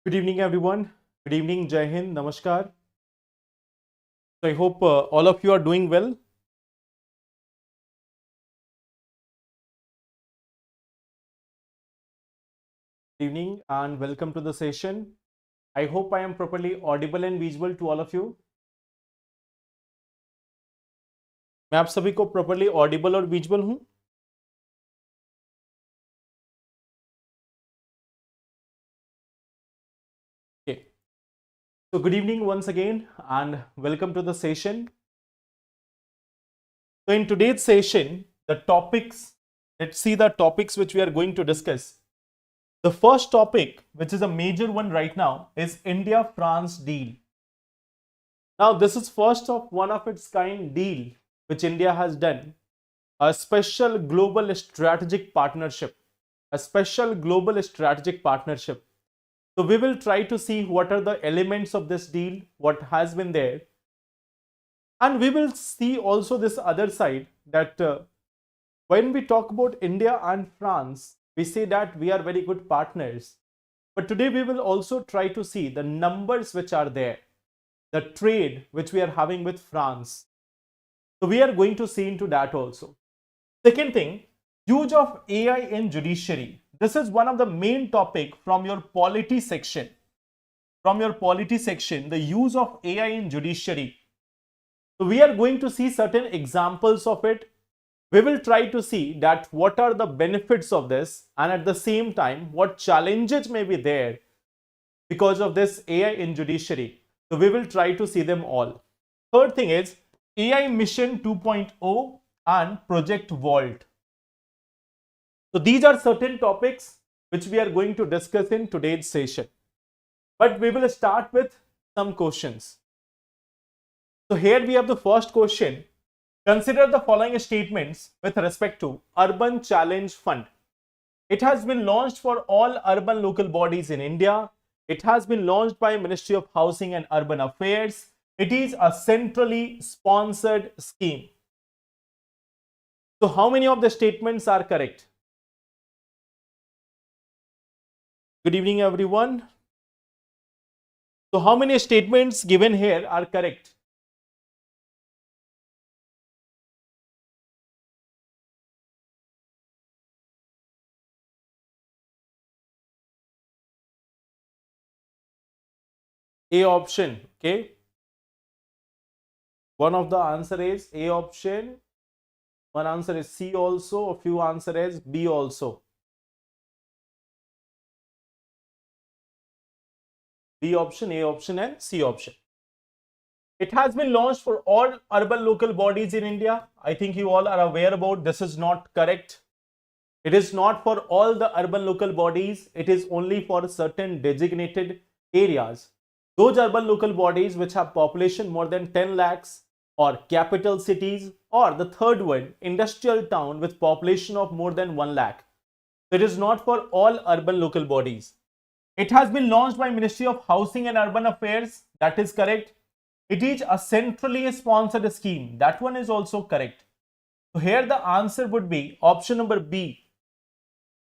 Good evening, everyone. Good evening, Jai Hind, Namaskar. So I hope all of you are doing well. Good evening and welcome to the session. I hope I am properly audible and visible to all of you. मैं आप सभी को properly audible और visible हूँ. Okay. So good evening once again and welcome to the session. So in today's session, let's see the topics which we are going to discuss. The first topic, which is a major one right now, is India-France deal. Now, this is first of one of its kind deal which India has done, a special global strategic partnership, a special global strategic partnership. So we will try to see what are the elements of this deal, what has been there, and we will see also this other side that when we talk about India and France, we say that we are very good partners. But today we will also try to see the numbers which are there, the trade which we are having with France. So we are going to see into that also. Second thing, use of AI in judiciary. This is one of the main topic from your polity section. From your polity section, the use of AI in judiciary. So we are going to see certain examples of it. We will try to see that what are the benefits of this and at the same time what challenges may be there because of this AI in judiciary. So we will try to see them all. Third thing is AI Mission 2.0 and Project Vault. So these are certain topics which we are going to discuss in today's session. But we will start with some questions. So here we have the first question. Consider the following statements with respect to Urban Challenge Fund. It has been launched for all urban local bodies in India. It has been launched by Ministry of Housing and Urban Affairs. It is a centrally sponsored scheme. So how many of the statements are correct? Good evening, everyone. So how many statements given here are correct? A option, okay. One of the answer is A option. One answer is C also. A few answer is B also. B option, A option and C option. It has been launched for all urban local bodies in India. I think you all are aware about this is not correct. It is not for all the urban local bodies. It is only for certain designated areas. Those urban local bodies which have population more than 10 lakhs or capital cities, or the third one, industrial town with population of more than 1 lakh. It is not for all urban local bodies. It has been launched by Ministry of Housing and Urban Affairs. That is correct. It is a centrally sponsored scheme. That one is also correct. So here the answer would be option number B.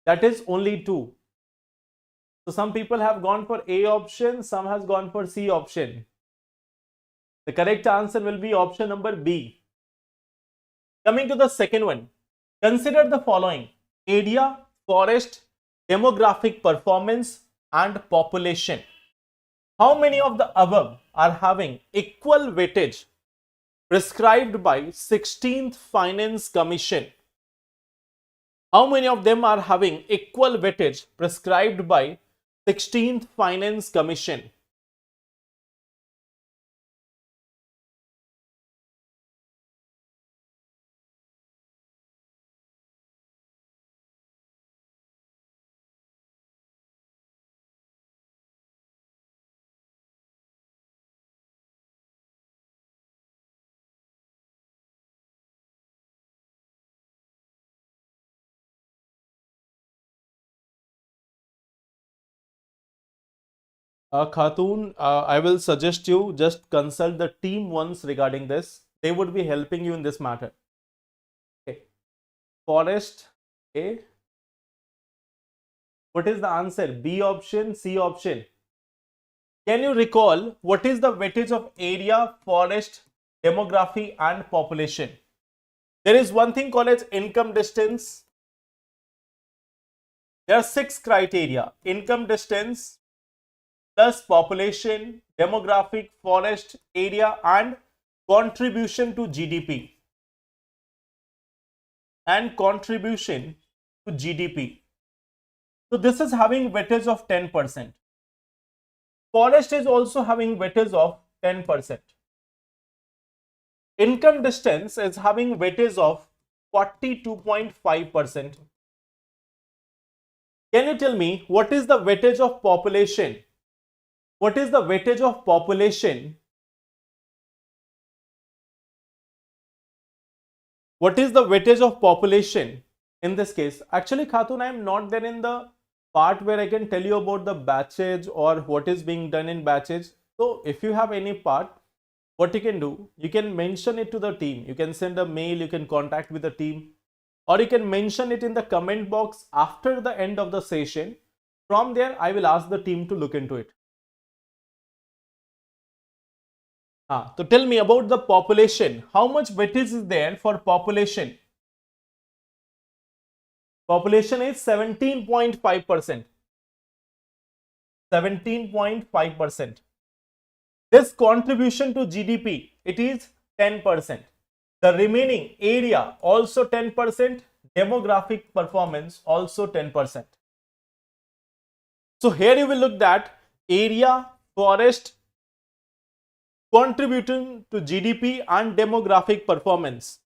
That is only 2. So some people have gone for A option, some has gone for C option. The correct answer will be option number B. Coming to the second one, consider the following: area, forest, demographic performance and population. How many of the above are having equal weightage prescribed by 16th Finance Commission? How many of them are having equal weightage prescribed by 16th Finance Commission? Khatun, I will suggest you just consult the team once regarding this. They would be helping you in this matter. Okay. Forest, A. What is the answer? B option, C option? Can you recall what is the weightage of area, forest, demography and population? There is one thing called as income distance. There are 6 criteria: income distance plus population, demographic, forest, area and contribution to GDP. And contribution to GDP. So this is having weightage of 10%. Forest is also having weightage of 10%. Income distance is having weightage of 42.5%. Can you tell me what is the weightage of population? What is the weightage of population? What is the weightage of population in this case? Actually, Khatun, I am not there in the part where I can tell you about the batches or what is being done in batches. So if you have any part, what you can do, you can mention it to the team. You can send a mail, you can contact with the team, or you can mention it in the comment box after the end of the session. From there, I will ask the team to look into it. So tell me about the population. How much weightage is there for population? Population is 17.5%. 17.5%. This contribution to GDP, it is 10%. The remaining area also 10%. Demographic performance also 10%. So here you will look at area, forest, contributing to GDP and demographic performance.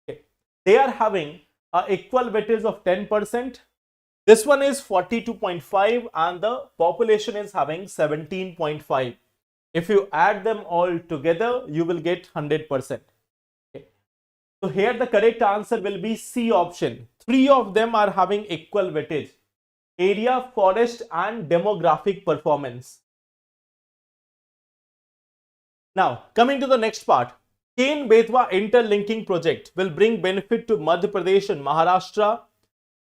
Okay. They are having an equal weightage of 10%. This one is 42.5 and the population is having 17.5. If you add them all together, you will get 100%. Okay. So here the correct answer will be C option. 3 of them are having equal weightage: area, forest and demographic performance. Now, coming to the next part, Ken-Betwa interlinking project will bring benefit to Madhya Pradesh and Maharashtra.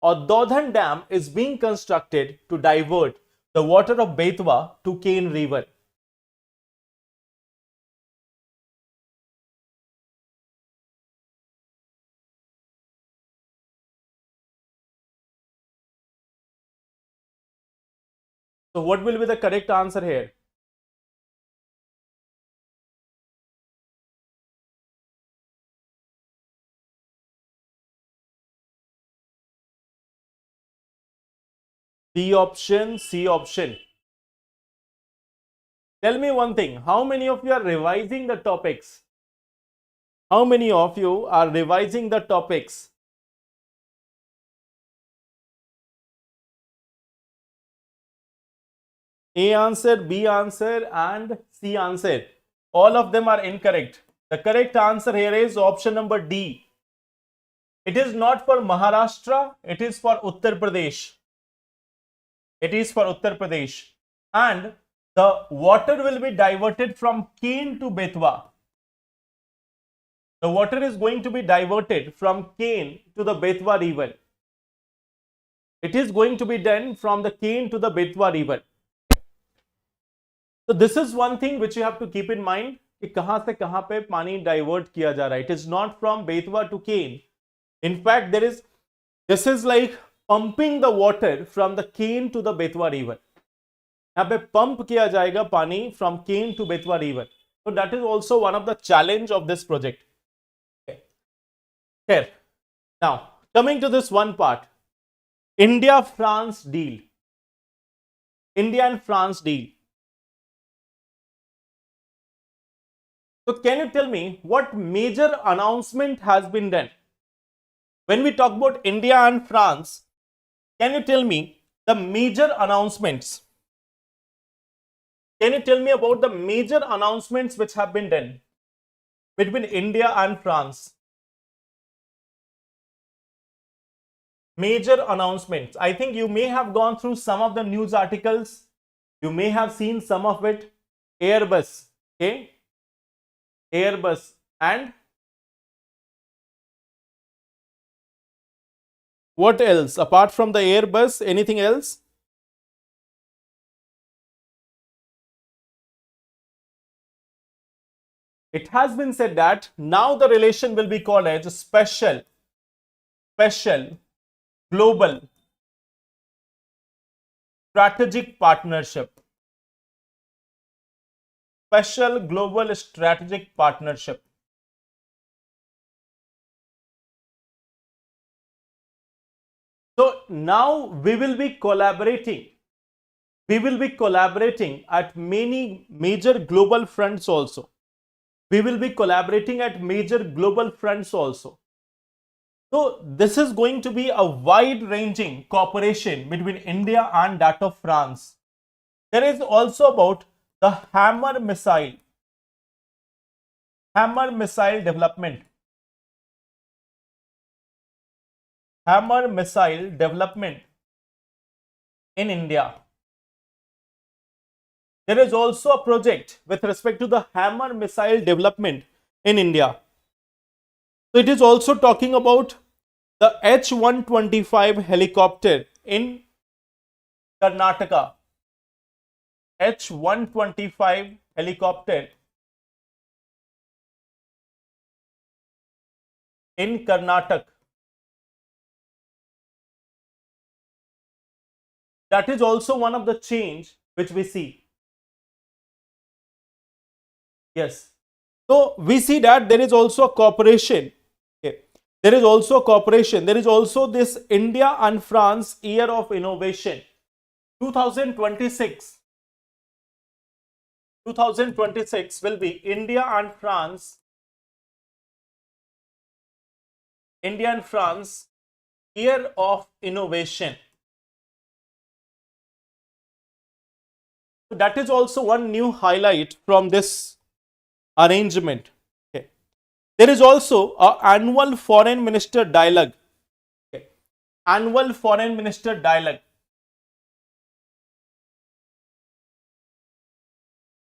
A Dodhan dam is being constructed to divert the water of Betwa to Ken River. So, what will be the correct answer here? B option, C option. Tell me one thing, how many of you are revising the topics? How many of you are revising the topics? A answer, B answer and C answer. All of them are incorrect. The correct answer here is option number D. It is not for Maharashtra, it is for Uttar Pradesh. It is for Uttar Pradesh. And the water will be diverted from Ken to Betwa. The water is going to be diverted from Ken to the Betwa river. It is going to be done from the Ken to the Betwa river. So this is one thing which you have to keep in mind कि कहां से कहां पे पानी divert किया जा रहा है. It is not from Betwa to Ken. In fact, this is like pumping the water from the Ken to the Betwa river. यहाँ पे पंप किया जाएगा पानी from Ken to Betwa river. So that is also one of the challenge of this project. Okay. Here. Now, coming to this one part, India-France deal. India and France deal. So can you tell me what major announcement has been done? When we talk about India and France, can you tell me the major announcements? Can you tell me about the major announcements which have been done between India and France? Major announcements. I think you may have gone through some of the news articles. You may have seen some of it. Airbus. Okay. Airbus and what else apart from the Airbus? Anything else? It has been said that now the relation will be called as special global strategic partnership. Special global strategic partnership. So now we will be collaborating. We will be collaborating at many major global fronts also. We will be collaborating at major global fronts also. So this is going to be a wide-ranging cooperation between India and that of France. There is also about the hammer missile development. Hammer missile development in India. There is also a project with respect to the hammer missile development in India. So it is also talking about the H-125 helicopter in Karnataka. H-125 helicopter in Karnataka. That is also one of the change which we see. Yes. So we see that there is also a cooperation. Okay. There is also cooperation. There is also this India and France Year of Innovation. 2026 will be India and France Year of Innovation. So that is also one new highlight from this arrangement. Okay. There is also an annual foreign minister dialogue. Okay. Annual foreign minister dialogue.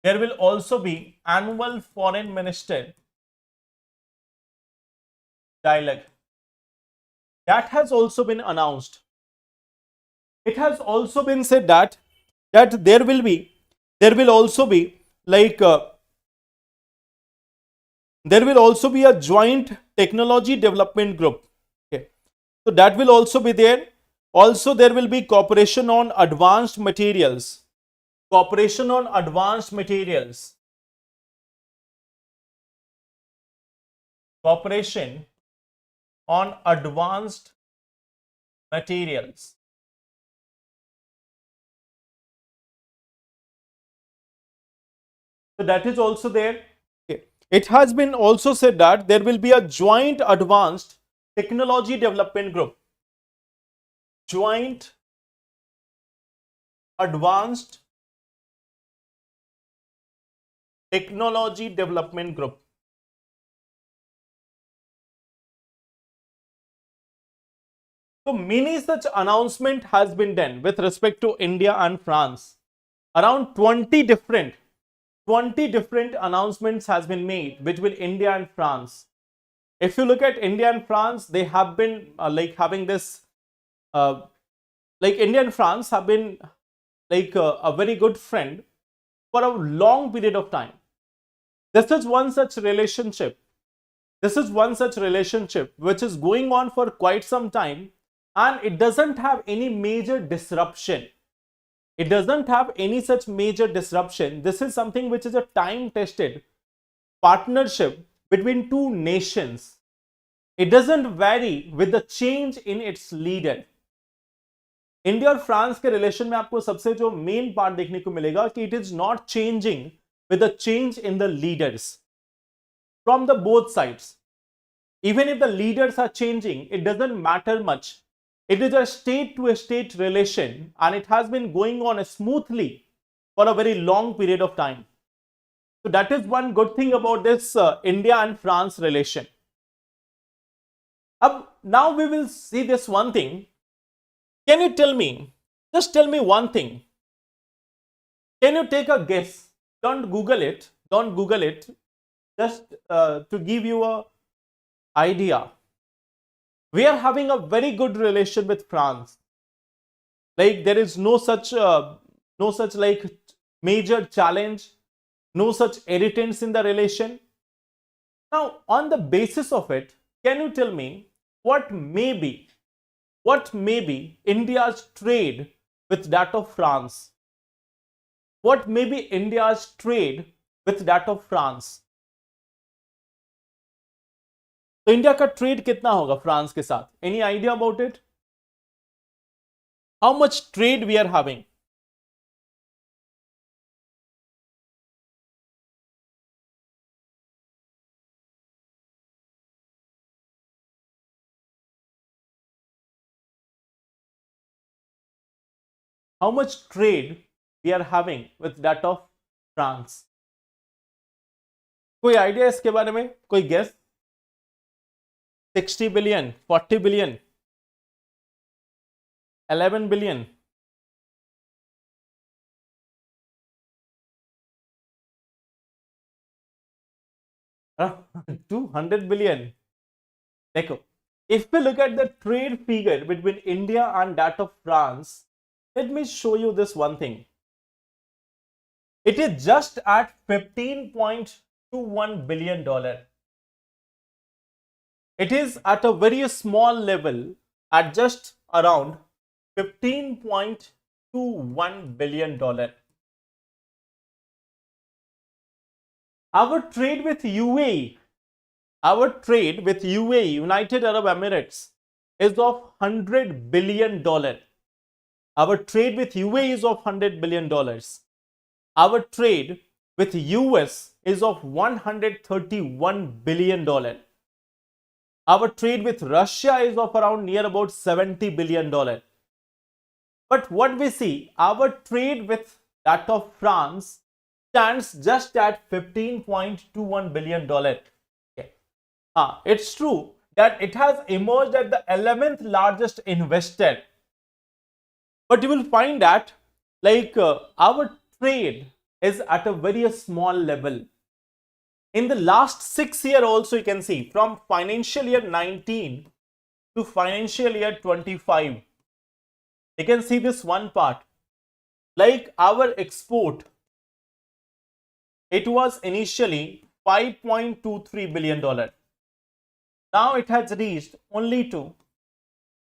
There will also be annual foreign minister dialogue. That has also been announced. It has also been said that there will also be a joint technology development group. Okay. So that will also be there. Also there will be cooperation on advanced materials. Cooperation on advanced materials. Cooperation on advanced materials. So that is also there. Okay. It has been also said that there will be a joint advanced technology development group. Joint advanced technology development group. So many such announcement has been done with respect to India and France. Around 20 different announcements has been made between India and France. If you look at India and France, they have been having this India and France have been a very good friend for a long period of time. This is one such relationship. This is one such relationship which is going on for quite some time, and it doesn't have any major disruption. It doesn't have any such major disruption. This is something which is a time-tested partnership between two nations. It doesn't vary with the change in its leader. India और France के relation में आपको सबसे जो main part देखने को मिलेगा कि it is not changing with the change in the leaders from the both sides. Even if the leaders are changing, it doesn't matter much. It is a state to state relation, and it has been going on smoothly for a very long period of time. So that is one good thing about this India and France relation. Now we will see this one thing. Can you tell me, just tell me one thing. Can you take a guess? Don't Google it. Don't Google it. Just to give you a idea. We are having a very good relation with France. Like there is no such like major challenge, no such irritants in the relation. Now, on the basis of it, can you tell me what may be India's trade with that of France? What may be India's trade with that of France? तो India का trade कितना होगा France के साथ? Any idea about it? How much trade we are having? How much trade we are having with that of France? कोई idea इसके बारे में? कोई गेस? 60 billion, 40 billion, 11 billion? हाँ, 200 बिलियन. देखो, if we look at the trade figure between India and that of France, let me show you this one thing. It is just at $15.21 billion. It is at a very small level at just around $15.21 billion. Our trade with UAE, United Arab Emirates, is of $100 billion. Our trade with UAE is of $100 billion. Our trade with US is of $131 billion. Our trade with Russia is of around near about $70 billion. But what we see, our trade with that of France stands just at $15.21 billion. Okay. It's true that it has emerged as the 11th largest investor. But you will find that our trade is at a very small level. In the last 6 years also, you can see from financial year 19 to financial year 25. You can see this one part. Like our export, it was initially $5.23 billion. Now it has reached only to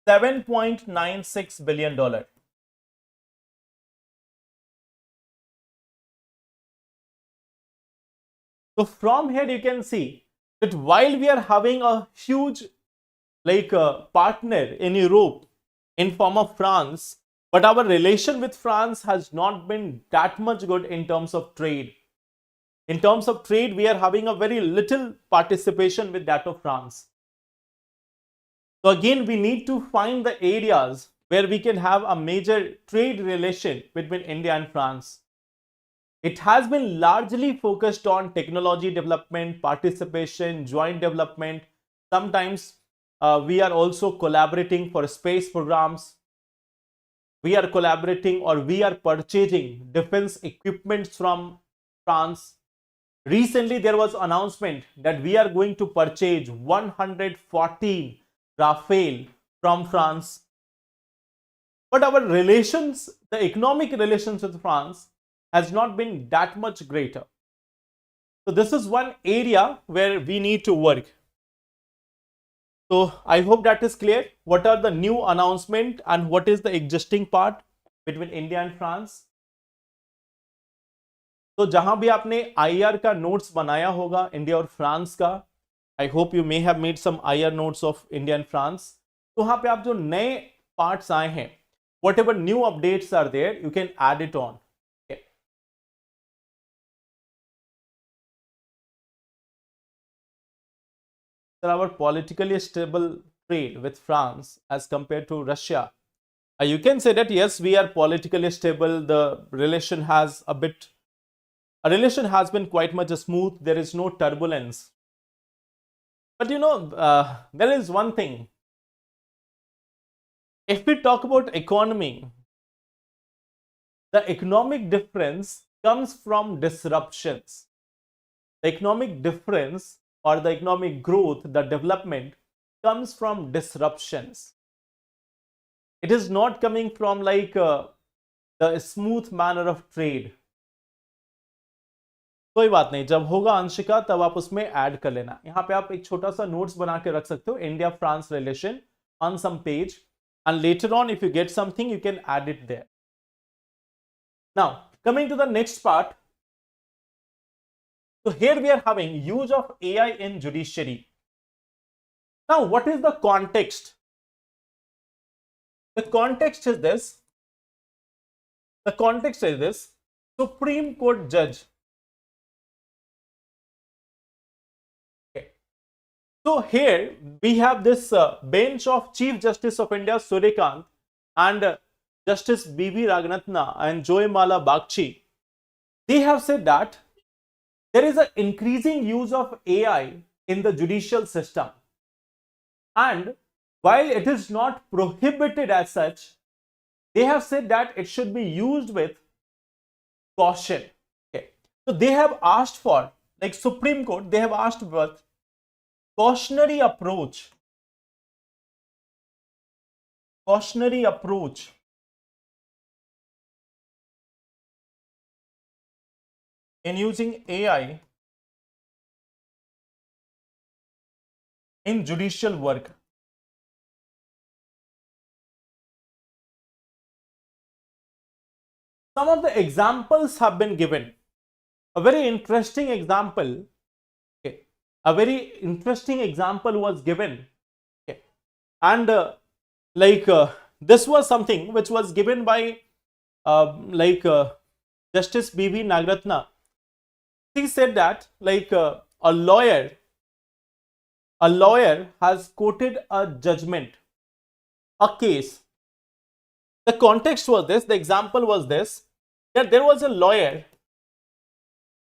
$7.96 billion. So from here you can see that while we are having a huge partner in Europe in form of France, but our relation with France has not been that much good in terms of trade. In terms of trade, we are having a very little participation with that of France. So again, we need to find the areas where we can have a major trade relation between India and France. It has been largely focused on technology development, participation, joint development. Sometimes we are also collaborating for space programs. We are collaborating or we are purchasing defense equipment from France. Recently, there was announcement that we are going to purchase 114 Rafale from France. But our relations, the economic relations with France, has not been that much greater. So this is one area where we need to work. So I hope that is clear. What are the new announcement and what is the existing part between India and France? तो जहां भी आपने IR का notes बनाया होगा India और France का, I hope you may have made some IR notes of India and France. तो वहां पे आप जो नए पार्ट्स आए हैं, whatever new updates are there, you can add it on. Our politically stable trade with France as compared to Russia, you can say that yes, we are politically stable. The relation has been quite much smooth. There is no turbulence. But there is one thing. If we talk about economy, the economic difference comes from disruptions. The economic difference or the economic growth, the development comes from disruptions. It is not coming from the smooth manner of trade. कोई बात नहीं, जब होगा अंशिका तब आप उसमें add कर लेना। यहाँ पे आप एक छोटा सा नोट्स बना के रख सकते हो, India France relation on some page, and later on if you get something you can add it there. Now coming to the next part, so here we are having use of AI in judiciary. Now what is the context? The context is this. The context is this: Supreme Court judge. Okay. So here we have this bench of Chief Justice of India Suryakant and Justice B.V. Ragnatna and Joymala Bagchi. They have said that there is an increasing use of AI in the judicial system, and while it is not prohibited as such, they have said that it should be used with caution. Okay. So they have asked for, like Supreme Court, they have asked for cautionary approach. Cautionary approach in using AI in judicial work. Some of the examples have been given. A very interesting example. Okay. A very interesting example was given. Okay. And this was something which was given by Justice B.V. Nagratna. He said that a lawyer has quoted a judgment, a case. The context was this, the example was this, that there was a lawyer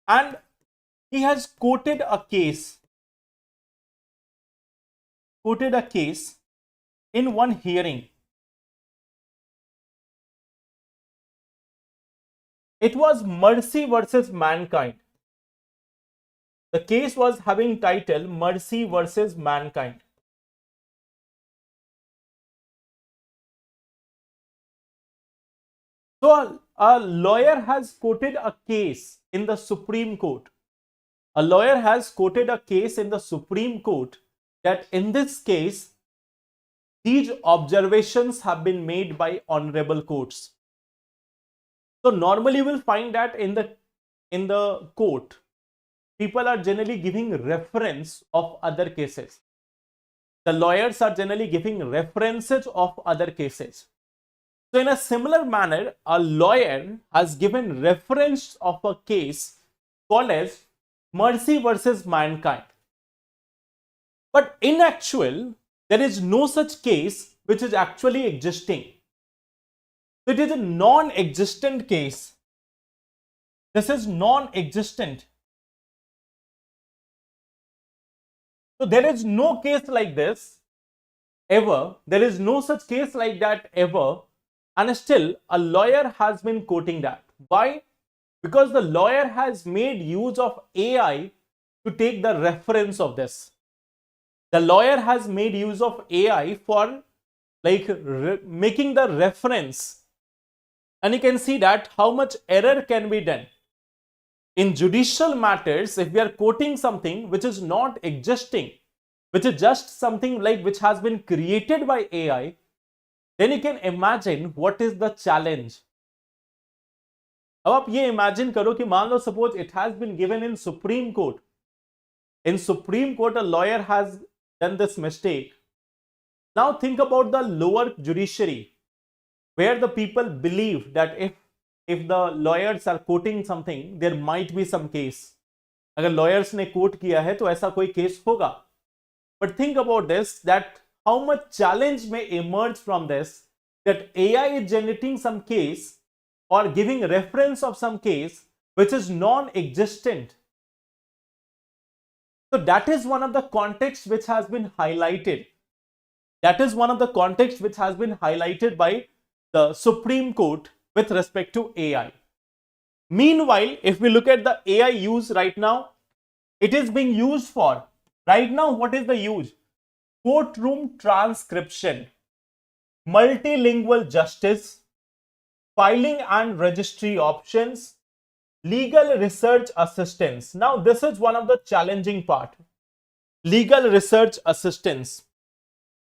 and he has quoted a case in one hearing. It was Mercy versus Mankind. The case was having title Mercy versus Mankind. So a lawyer has quoted a case in the Supreme Court. A lawyer has quoted a case in the Supreme Court that in this case, these observations have been made by honorable courts. So normally you will find that in the court, people are generally giving reference of other cases. The lawyers are generally giving references of other cases. So in a similar manner, a lawyer has given reference of a case called as Mercy versus Mankind. But in actual, there is no such case which is actually existing. So it is a non-existent case. This is non-existent. So there is no case like this ever. There is no such case like that ever. And still a lawyer has been quoting that. Why? Because the lawyer has made use of AI to take the reference of this. The lawyer has made use of AI for making the reference. And you can see that how much error can be done. In judicial matters, if we are quoting something which is not existing, which is just something which has been created by AI, then you can imagine what is the challenge. अब आप ये imagine करो कि मान लो suppose it has been given in Supreme Court. In Supreme Court, a lawyer has done this mistake. Now think about the lower judiciary, where the people believe that if the lawyers are quoting something, there might be some case. अगर lawyers ने quote किया है तो ऐसा कोई case होगा. But think about this, that how much challenge may emerge from this, that AI is generating some case or giving reference of some case which is non-existent. So that is one of the contexts which has been highlighted. That is one of the contexts which has been highlighted by the Supreme Court with respect to AI. Meanwhile, if we look at the AI use right now, it is being used for, right now, what is the use? Courtroom transcription, multilingual justice, filing and registry options, legal research assistance. Now, this is one of the challenging part. Legal research assistance,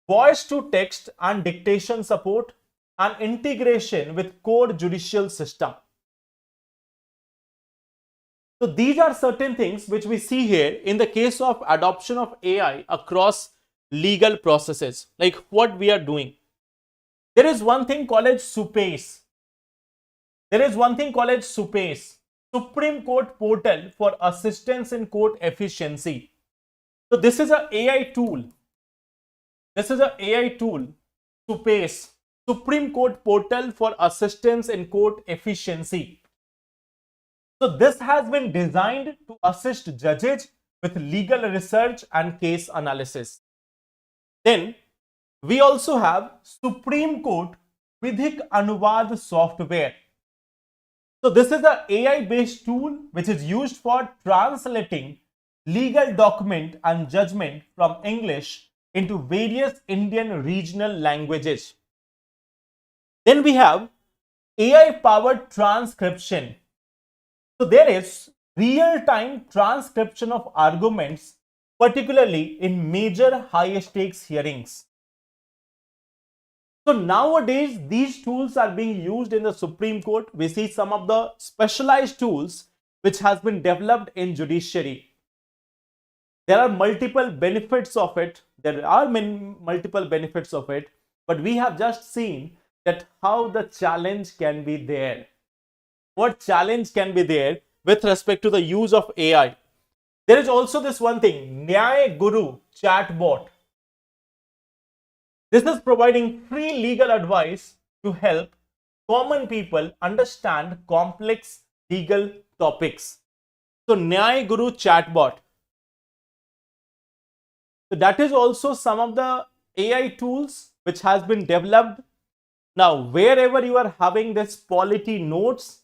voice to text and dictation support, and integration with core judicial system. So these are certain things which we see here in the case of adoption of AI across legal processes, like what we are doing. There is one thing called as SUPACE. There is one thing called as SUPACE, Supreme Court Portal for Assistance in Court Efficiency. So this is an AI tool. This is an AI tool, SUPACE, Supreme Court Portal for Assistance in Court Efficiency. So this has been designed to assist judges with legal research and case analysis. Then we also have Supreme Court Vidhik Anuvad software. So this is an AI based tool which is used for translating legal document and judgment from English into various Indian regional languages. Then we have AI powered transcription. So there is real-time transcription of arguments, particularly in major high-stakes hearings. So nowadays, these tools are being used in the Supreme Court. We see some of the specialized tools which has been developed in judiciary. There are multiple benefits of it. There are multiple benefits of it, but we have just seen that how the challenge can be there. What challenge can be there with respect to the use of AI? There is also this one thing, Nyay Guru chatbot. This is providing free legal advice to help common people understand complex legal topics. So Nyay Guru chatbot. So that is also some of the AI tools which has been developed. Now, wherever you are having this polity notes,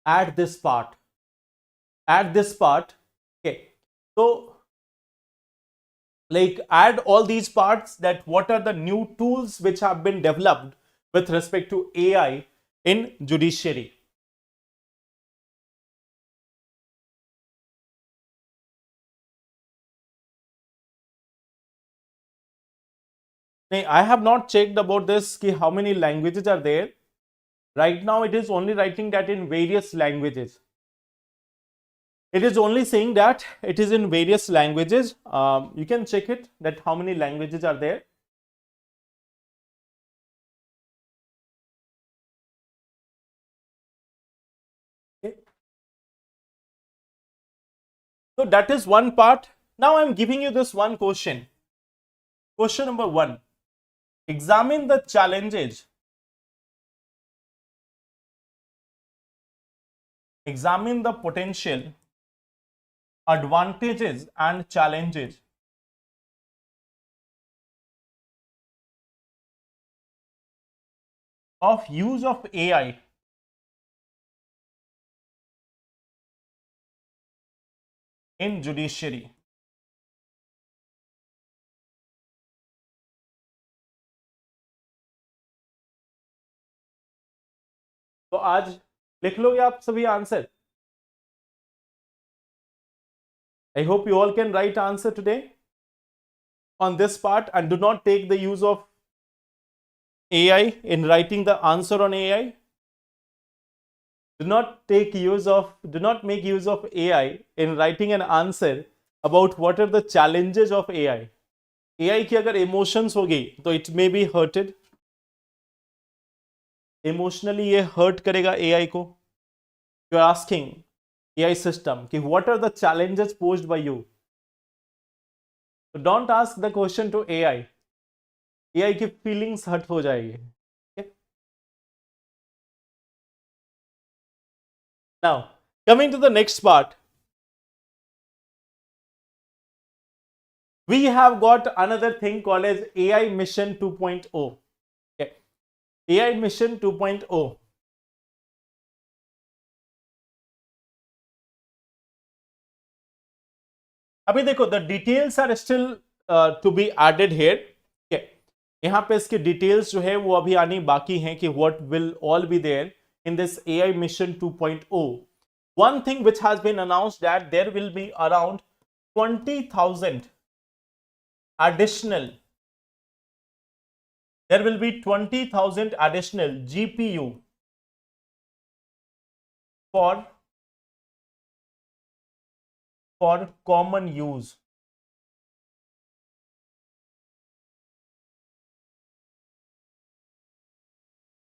add this part. Add this part. Okay. So, like add all these parts, that what are the new tools which have been developed with respect to AI in judiciary. I have not checked about this, how many languages are there. Right now, it is only writing that in various languages. It is only saying that it is in various languages. You can check it, that how many languages are there. Okay. So that is one part. Now I am giving you this one question. Question number 1. Examine the challenges. Examine the potential advantages and challenges of use of AI in judiciary. तो आज लिख लोगे आप सभी answer. I hope you all can write answer today on this part, and do not take the use of AI in writing the answer on AI. Do not make use of AI in writing an answer about what are the challenges of AI. AI की अगर emotions होगी तो it may be hurted. Emotionally ये hurt करेगा AI को. You are asking AI system कि what are the challenges posed by you. So don't ask the question to AI. AI की feelings hurt हो जाएगी. Okay? Now, coming to the next part. We have got another thing called as AI Mission 2.0. Okay. AI Mission 2.0. अभी देखो, the details are still to be added here. Okay. यहाँ पे इसके details जो है वो अभी आनी बाकी हैं कि what will all be there in this AI Mission 2.0. one thing which has been announced, that there will be around 20,000 additional, there will be 20,000 additional GPU for common use.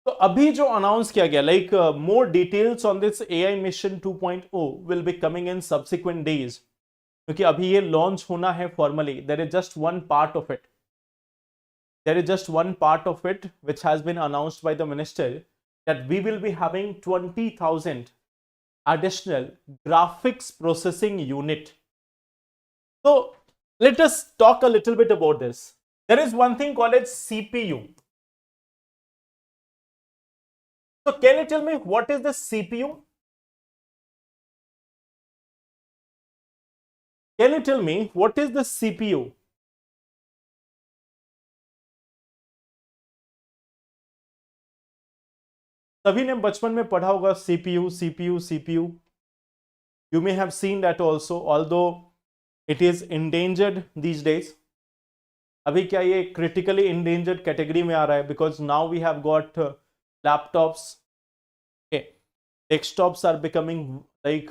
तो अभी जो अनाउंस किया गया, like more details on this AI mission 2.0 will be coming in subsequent days, क्योंकि अभी ये launch होना है formally. There is just one part of it, there is just one part of it which has been announced by the minister, that we will be having 20,000 additional graphics processing unit. So let us talk a little bit about this. There is one thing called as CPU. So can you tell me what is the CPU? Can you tell me what is the CPU? सभी ने बचपन में पढ़ा होगा CPU, CPU, CPU. You may have seen that also, although it is endangered these days. अभी क्या ये critically endangered category में आ रहा है, because now we have got laptops. Okay, desktops are becoming like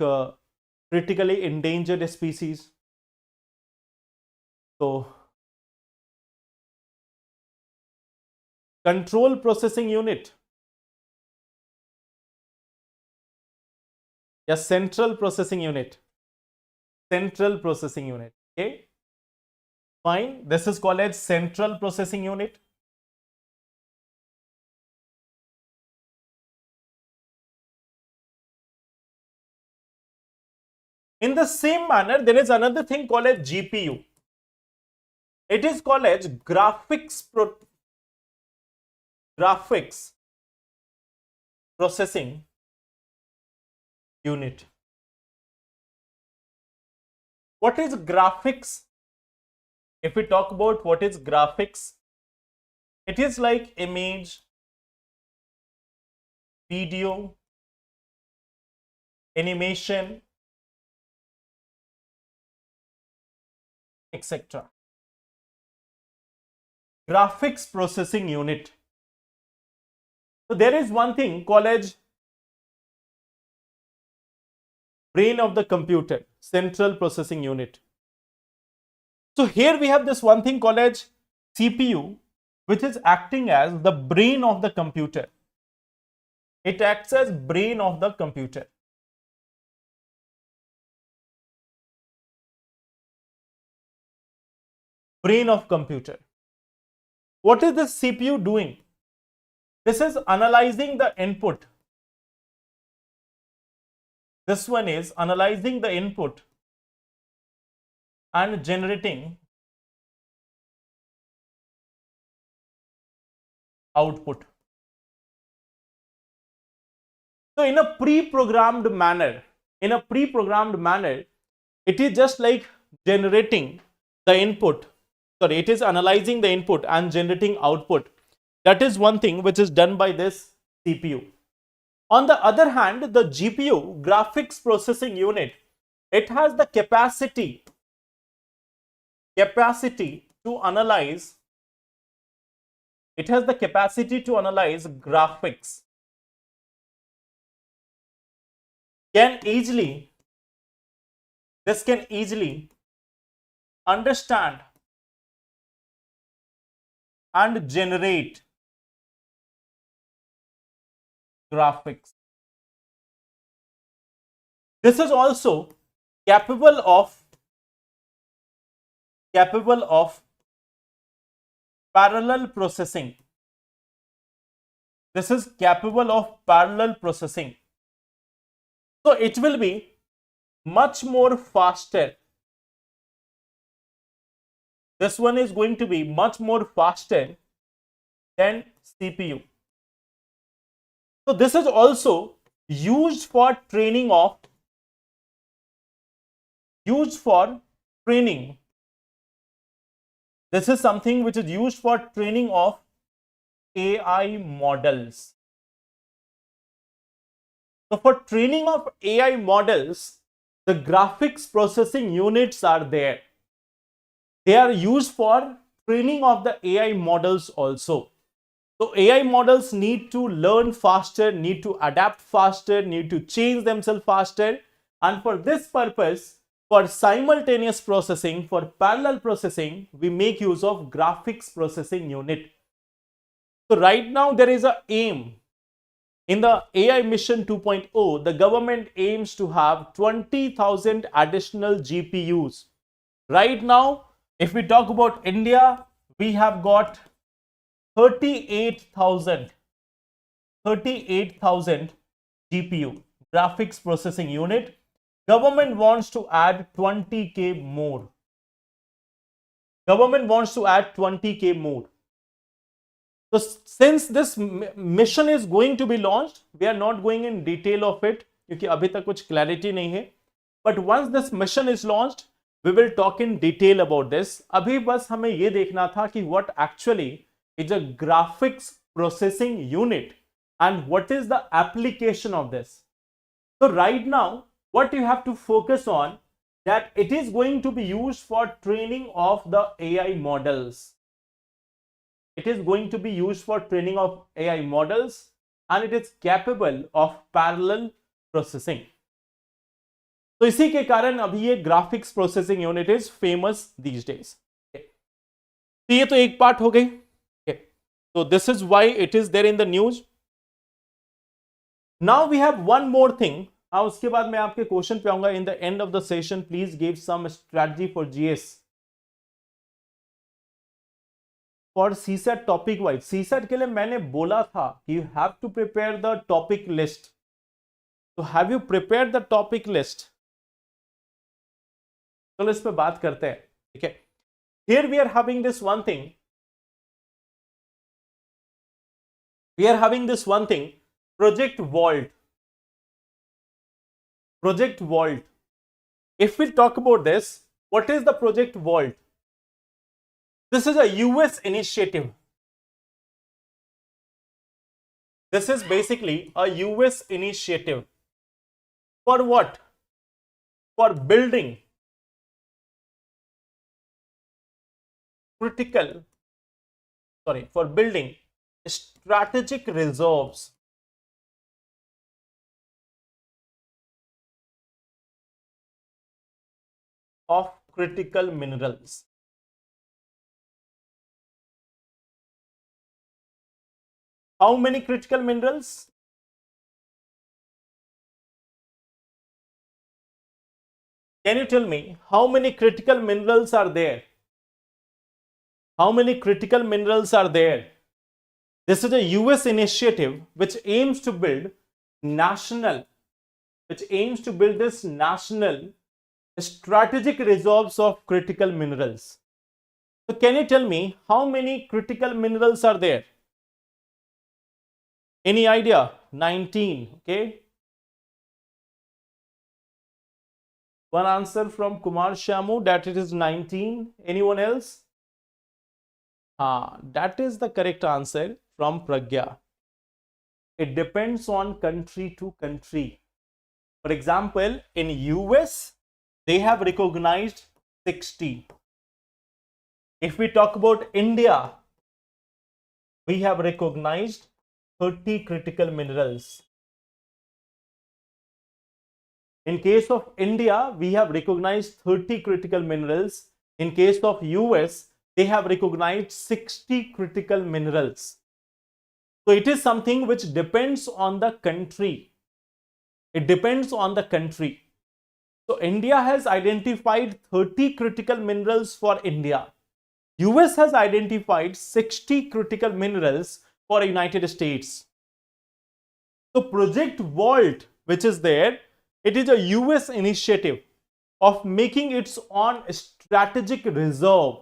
critically endangered species. So control processing unit, या central processing unit, central processing unit. Okay, fine, this is called as central processing unit. In the same manner, there is another thing called as GPU. It is called as graphics processing unit. What is graphics? If we talk about what is graphics, it is like image, video, animation, etc. Graphics processing unit. So there is one thing called as brain of the computer, central processing unit. So here we have this one thing called as CPU, which is acting as the brain of the computer. It acts as brain of the computer. Brain of computer. What is this CPU doing? This is analyzing the input. This one is analyzing the input and generating output. So in a pre-programmed manner, it is just like generating the input. Sorry, it is analyzing the input and generating output. That is one thing which is done by this CPU. On the other hand, the GPU, graphics processing unit, it has the capacity to analyze, graphics. This can easily understand and generate graphics. This is also capable of parallel processing. This is capable of parallel processing. So it will be much more faster. This one is going to be much more faster than CPU. So this is also used for training. This is something which is used for training of AI models. So for training of AI models, the graphics processing units are there. They are used for training of the AI models also. So AI models need to learn faster, need to adapt faster, need to change themselves faster. And for this purpose, for simultaneous processing, for parallel processing, we make use of graphics processing unit. So right now there is a aim in the AI Mission 2.0, the government aims to have 20,000 additional GPUs. Right now, if we talk about India, we have got 38,000 GPU, graphics processing unit. Government wants to add 20k more. Government wants to add 20k more. So since this mission is going to be launched, we are not going in detail of it क्योंकि अभी तक कुछ clarity नहीं है. But once this mission is launched, we will talk in detail about this. अभी बस हमें ये देखना था कि what actually is a graphics processing unit and what is the application of this. So right now, what you have to focus on that it is going to be used for training of the AI models. It is going to be used for training of AI models and it is capable of parallel processing. तो इसी के कारण अभी ये graphics processing unit is famous these days. तो ये तो एक पार्ट हो गई. तो this is why it is there in the news. Now we have one more thing. हाँ, उसके बाद मैं आपके क्वेश्चन पे आऊंगा in the end of the session. Please give some strategy for GS for CSAT topic wise. CSAT के लिए मैंने बोला था कि you have to prepare the topic list. तो have you prepare the topic list? चलो इस पे बात करते हैं. ठीक है, here we are having this one thing. We are having this one thing, project vault. Project vault. If we talk about this, what is the project vault? This is a US initiative. This is basically a US initiative. For what? For building for building strategic reserves of critical minerals. How many critical minerals? Can you tell me how many critical minerals are there? How many critical minerals are there? This is a US initiative which aims to build this national strategic reserves of critical minerals. So can you tell me how many critical minerals are there? Any idea? 19. Okay. One answer from Kumar Shamu that it is 19. Anyone else? That is the correct answer from Pragya. It depends on country to country. For example, in US, they have recognized 60. If we talk about India, we have recognized 30 critical minerals. In case of India, we have recognized 30 critical minerals. In case of US, they have recognized 60 critical minerals. So it is something which depends on the country. It depends on the country. So India has identified 30 critical minerals for India. US has identified 60 critical minerals for United States. So Project Vault, which is there, it is a US initiative of making its own strategic reserve.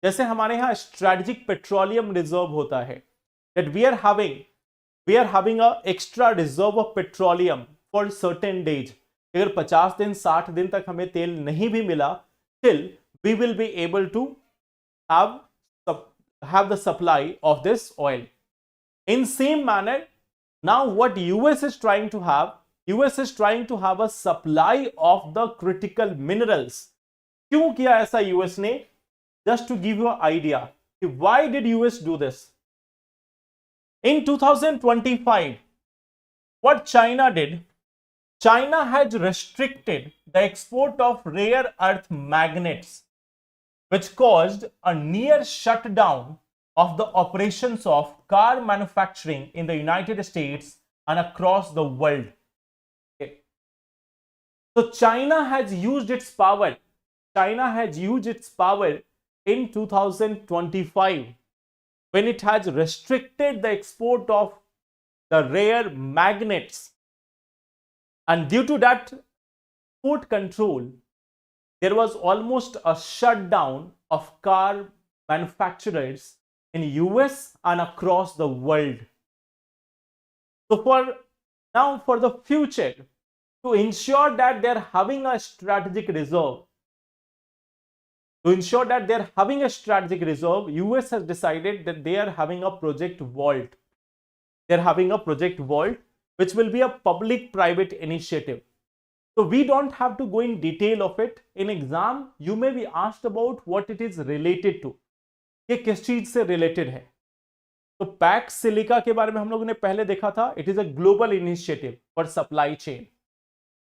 जैसे हमारे यहाँ strategic petroleum reserve होता है, that we are having a extra reserve of petroleum for certain days. अगर 50 दिन 60 दिन तक हमें तेल नहीं भी मिला, still we will be able to have the supply of this oil. In same manner, now what US is trying to have, US is trying to have a supply of the critical minerals. क्यों किया ऐसा US ने? Just to give you an idea, why did US do this? In 2025, what China did, China had restricted the export of rare earth magnets, which caused a near shutdown of the operations of car manufacturing in the United States and across the world. Okay. So China has used its power. China has used its power in 2025 when it has restricted the export of the rare magnets. And due to that export control, there was almost a shutdown of car manufacturers in US and across the world. So for the future, to ensure that they're having a strategic reserve, US has decided that they are having a project Vault. They're having a project Vault, which will be a public-private initiative. So we don't have to go in detail of it. In exam, you may be asked about what it is related to. ये किस चीज से related है? तो PACS silica के बारे में हम लोगों ने पहले देखा था. It is a global initiative for supply chain.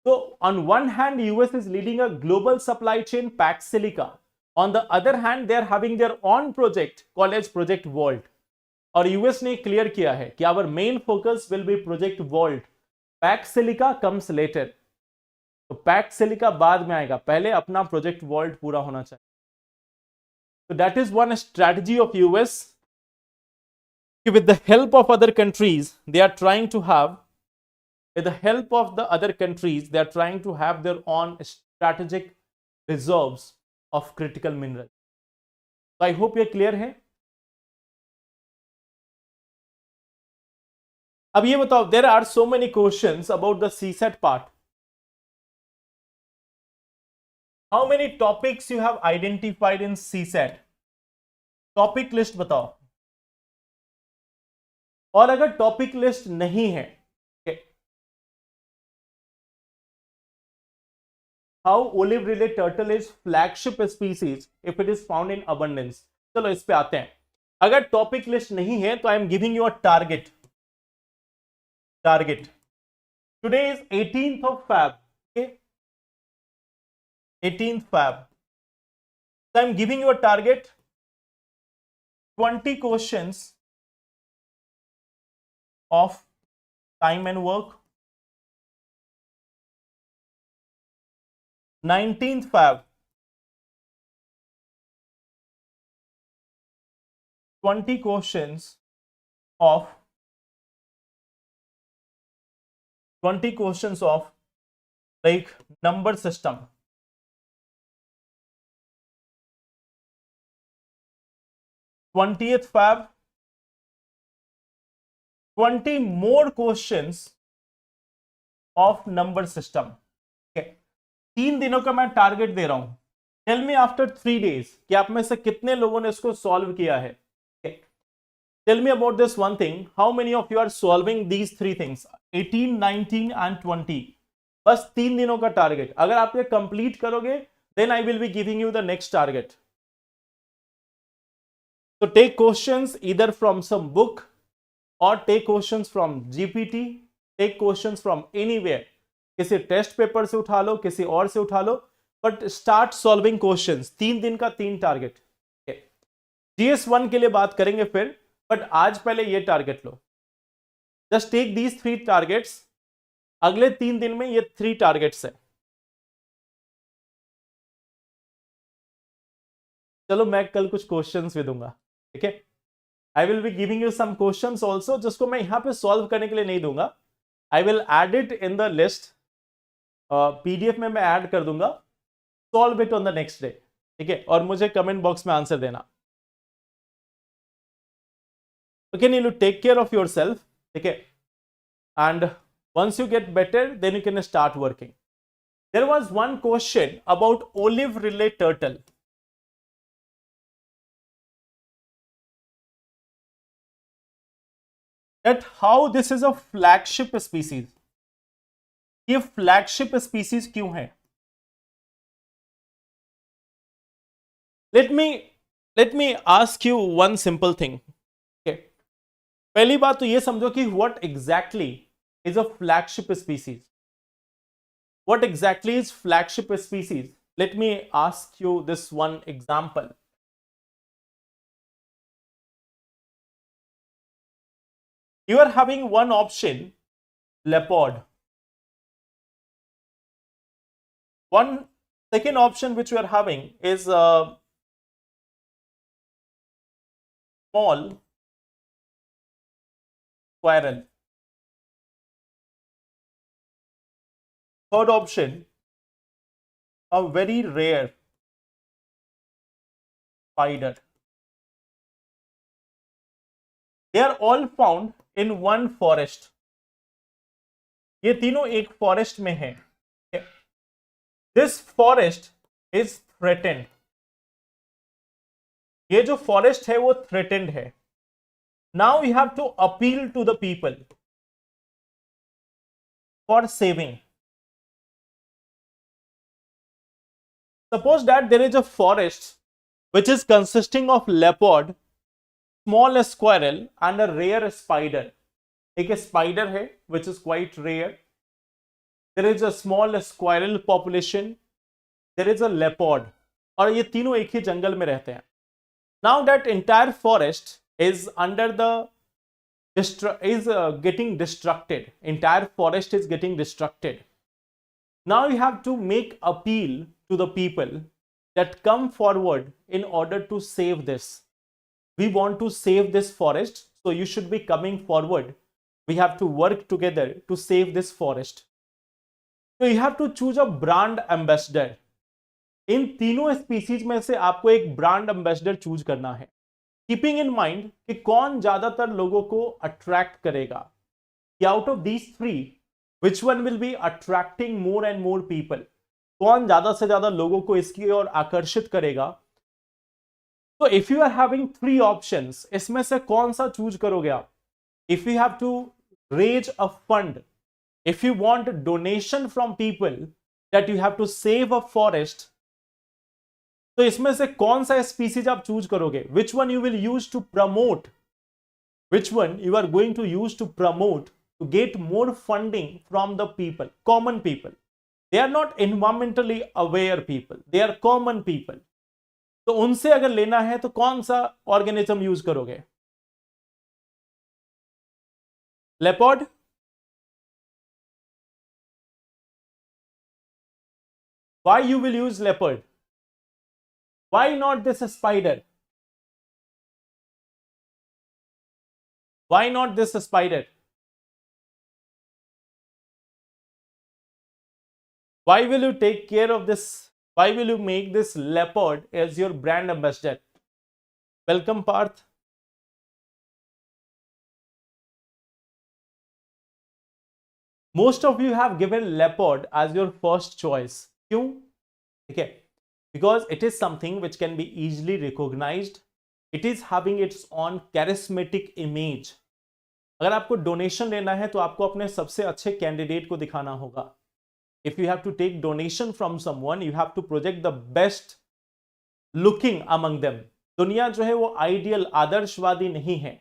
So on one hand, US is leading a global supply chain, Pax Silica. On the other hand, they are having their own project called as Project Vault. और US ने clear किया है कि our main focus will be Project Vault. Pax Silica comes later. तो PACS silica बाद में आएगा, पहले अपना प्रोजेक्ट वॉल्ट पूरा होना चाहिए. So that is one strategy of US. With the help of other countries, they are trying to have, their own strategic reserves of critical minerals. So I hope ये clear है. अब ये बताओ, there are so many questions about the CSAT part. How many topics you have identified in CSAT? Topic list बताओ. और अगर topic list नहीं है, how olive rillet turtle is flagship species if it is found in abundance. चलो इस पे आते हैं. अगर टॉपिक लिस्ट नहीं है तो I am giving you a target. Today is 18th of Feb. Okay? 18th Feb. So I am giving you a target, 20 questions of time and work. 19th Feb, 20 questions of like number system. 20th Feb, 20 more questions of number system. Okay. 3 दिनों का मैं target दे रहा हूं. Tell me after 3 days कि आप में से कितने लोगों ने इसको सॉल्व किया है. Tell me about this one thing. How many of you are solving these 3 things? 18, 19 and 20. बस 3 दिनों का टारगेट. अगर आप ये कंप्लीट करोगे then I will be giving you the next target. So take questions either from some book or take questions from GPT, take questions from anywhere. किसी test paper से उठा लो, किसी और से उठा लो, बट स्टार्ट सॉल्विंग क्वेश्चंस. 3 दिन का 3 target. GS1 के लिए बात करेंगे फिर, बट आज पहले ये टारगेट लो. Just take these 3 targets. अगले 3 दिन में ये 3 टारगेट्स है. चलो मैं कल कुछ क्वेश्चंस भी दूंगा. ठीक है, I will be giving you some questions also, जिसको मैं यहां पे सॉल्व करने के लिए नहीं दूंगा. I will add it in the list. PDF में मैं ऐड कर दूंगा. Solve it on the next day. ठीक है, और मुझे कमेंट बॉक्स में आंसर देना. Okay, Neelu, take care of yourself. ठीक है, and once you get better then you can start working. There was one question about olive रिले turtle. That how this is a flagship species. ये flagship species क्यों है? Let me ask you one simple thing. पहली बात तो ये समझो कि what exactly is a flagship species. What exactly is flagship species? Let me ask you this one example. You are having one option, leopard. One second option which you are having is small squirrel. Third option, a very rare spider. They are all found in one forest. ये तीनों एक forest में है। This forest is threatened. ये जो forest है वो threatened है। Now we have to appeal to the people for saving. Suppose that there is a forest which is consisting of leopard, small squirrel and a rare spider. एक spider है which is quite rare. There is a small squirrel population. There is a leopard. और ये तीनों एक ही जंगल में रहते हैं. Now that entire forest is under the getting destructed. Entire forest is getting destructed. Now you have to make appeal to the people that come forward in order to save this. We want to save this forest, so you should be coming forward. We have to work together to save this forest. So you have to choose a brand ambassador. इन तीनों species में से आपको एक brand ambassador choose करना है, keeping in mind कि कौन ज्यादातर लोगों को अट्रैक्ट करेगा, कि out of these three which one will be attracting more and more people, कौन ज्यादा से ज्यादा लोगों को इसकी ओर आकर्षित करेगा। तो if you are having three options, इसमें से कौन सा चूज करोगे आप? If you have to raise a fund, if you want donation from people that you have to save a forest, तो इसमें से कौन सा स्पीसीज आप चूज करोगे? Which one you will use to promote, which one you are going to use to promote to get more funding from the people, common people. They are not environmentally aware people, they are common people. तो उनसे अगर लेना है तो कौन सा organism use करोगे? Leopard, why you will use leopard? Why not this spider? Why not this spider? Why will you take care of this? Why will you make this leopard as your brand ambassador? Welcome, Parth. Most of you have given leopard as your first choice. क्यों? ठीक है, because it is something which can be easily recognized. It is having its own charismatic image. अगर आपको donation लेना है तो आपको अपने सबसे अच्छे कैंडिडेट को दिखाना होगा. If you have to take donation from someone, you have to project the best looking among them. दुनिया जो है वो आइडियल, आदर्शवादी नहीं है.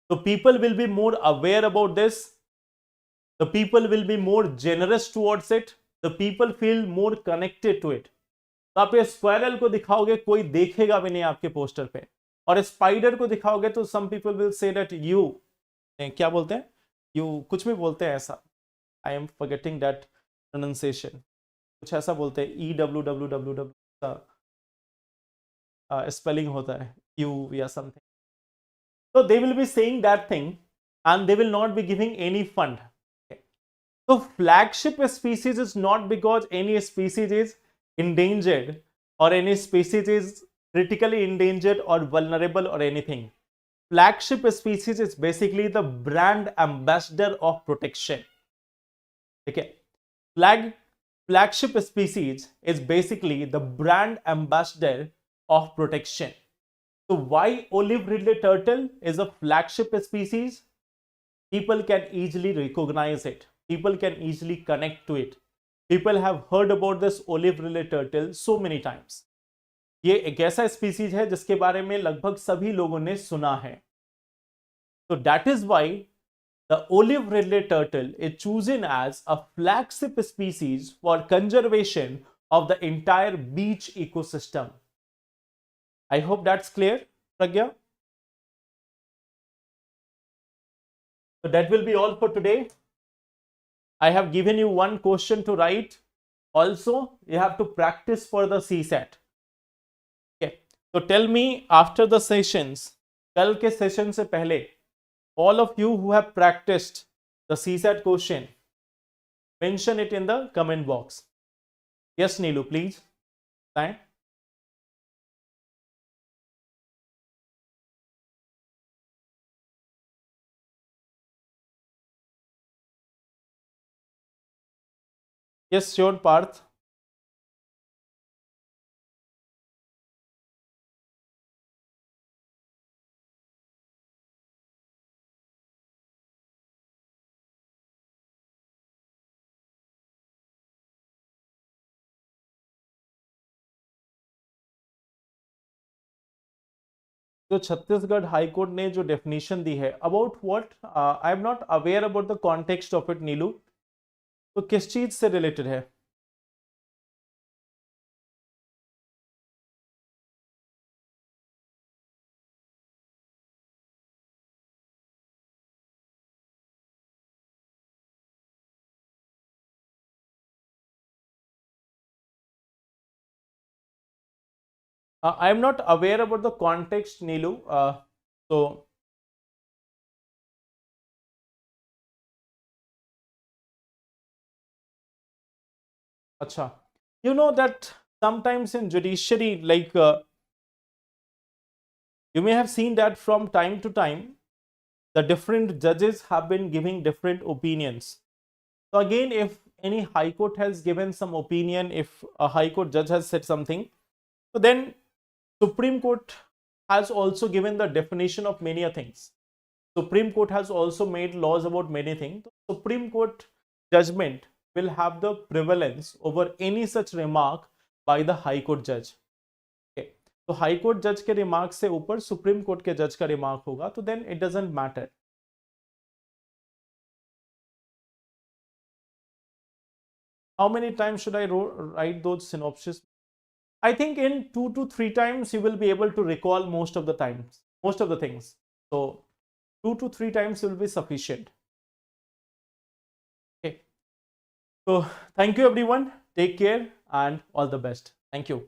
So people will be more aware about this. The people will be more generous towards it. The people feel more connected to it. तो आप ये स्क्वायरल को दिखाओगे, कोई देखेगा भी नहीं आपके पोस्टर पे. और स्पाइडर को दिखाओगे तो some people will say that you, क्या बोलते हैं, you कुछ भी बोलते हैं ऐसा, I am forgetting that pronunciation, कुछ ऐसा बोलते हैं, EWWWW स्पेलिंग होता है, you या something. So they will be saying that thing and they will not be giving any fund. So flagship species is not because any species is endangered or any species is critically endangered or vulnerable or anything. Flagship species is basically the brand ambassador of protection. Okay, flagship species is basically the brand ambassador of protection. So why olive ridley turtle is a flagship species? People can easily recognize it. people can easily connect to it. People have heard about this olive-rillet turtle so many times. ये एक ऐसा species है जिसके बारे में लगभग सभी लोगों ने सुना है. So that is why the olive-rillet turtle is chosen as a flagship species for conservation of the entire beach ecosystem. I hope that's clear, Pragya. So that will be all for today. I have given you one question to write. Also, you have to practice for the CSAT. Okay. So tell me after the sessions, कल के session से पहले, all of you who have practiced the CSAT question, mention it in the comment box. Yes, Neelu, please. Fine. Yes, sure, Parth. जो Chhattisgarh high court ने जो definition दी है about what, I am not aware about the context of it. Neelu, तो किस चीज से related है? I am not aware about the context, Neelu. So, acha. You know that sometimes in judiciary, like you may have seen that from time to time, the different judges have been giving different opinions. So again, if any high court has given some opinion, if a high court judge has said something, so then Supreme Court has also given the definition of many things. Supreme Court has also made laws about many things. Supreme Court judgment will have the prevalence over any such remark by the High Court judge. Okay. So High Court judge के remark से ऊपर Supreme Court के judge का remark होगा, तो then it doesn't matter. How many times should I write those synopses? I think in 2 to 3 times you will be able to recall most of the times, most of the things. So 2 to 3 times will be sufficient. Okay. So thank you everyone. Take care and all the best. Thank you.